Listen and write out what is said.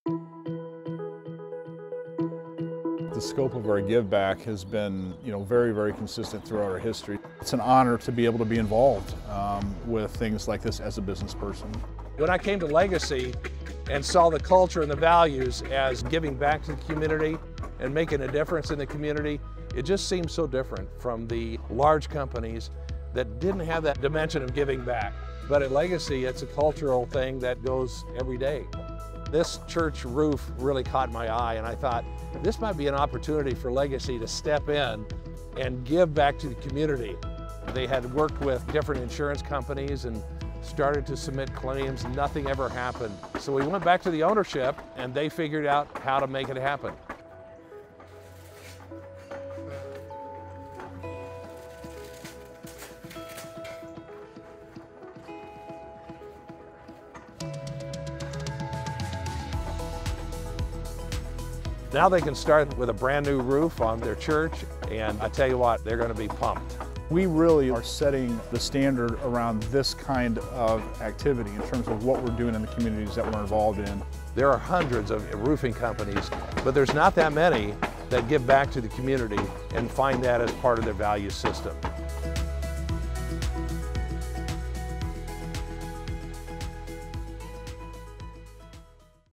The scope of our give back has been, very, very consistent throughout our history. It's an honor to be able to be involved with things like this as a business person. When I came to Legacy and saw the culture and the values as giving back to the community and making a difference in the community, it just seemed so different from the large companies that didn't have that dimension of giving back. But at Legacy, it's a cultural thing that goes every day. This church roof really caught my eye, and I thought this might be an opportunity for Legacy to step in and give back to the community. They had worked with different insurance companies and started to submit claims. Nothing ever happened. So we went back to the ownership, and they figured out how to make it happen. Now they can start with a brand new roof on their church, and I tell you what, they're going to be pumped. We really are setting the standard around this kind of activity in terms of what we're doing in the communities that we're involved in. There are hundreds of roofing companies, but there's not that many that give back to the community and find that as part of their value system.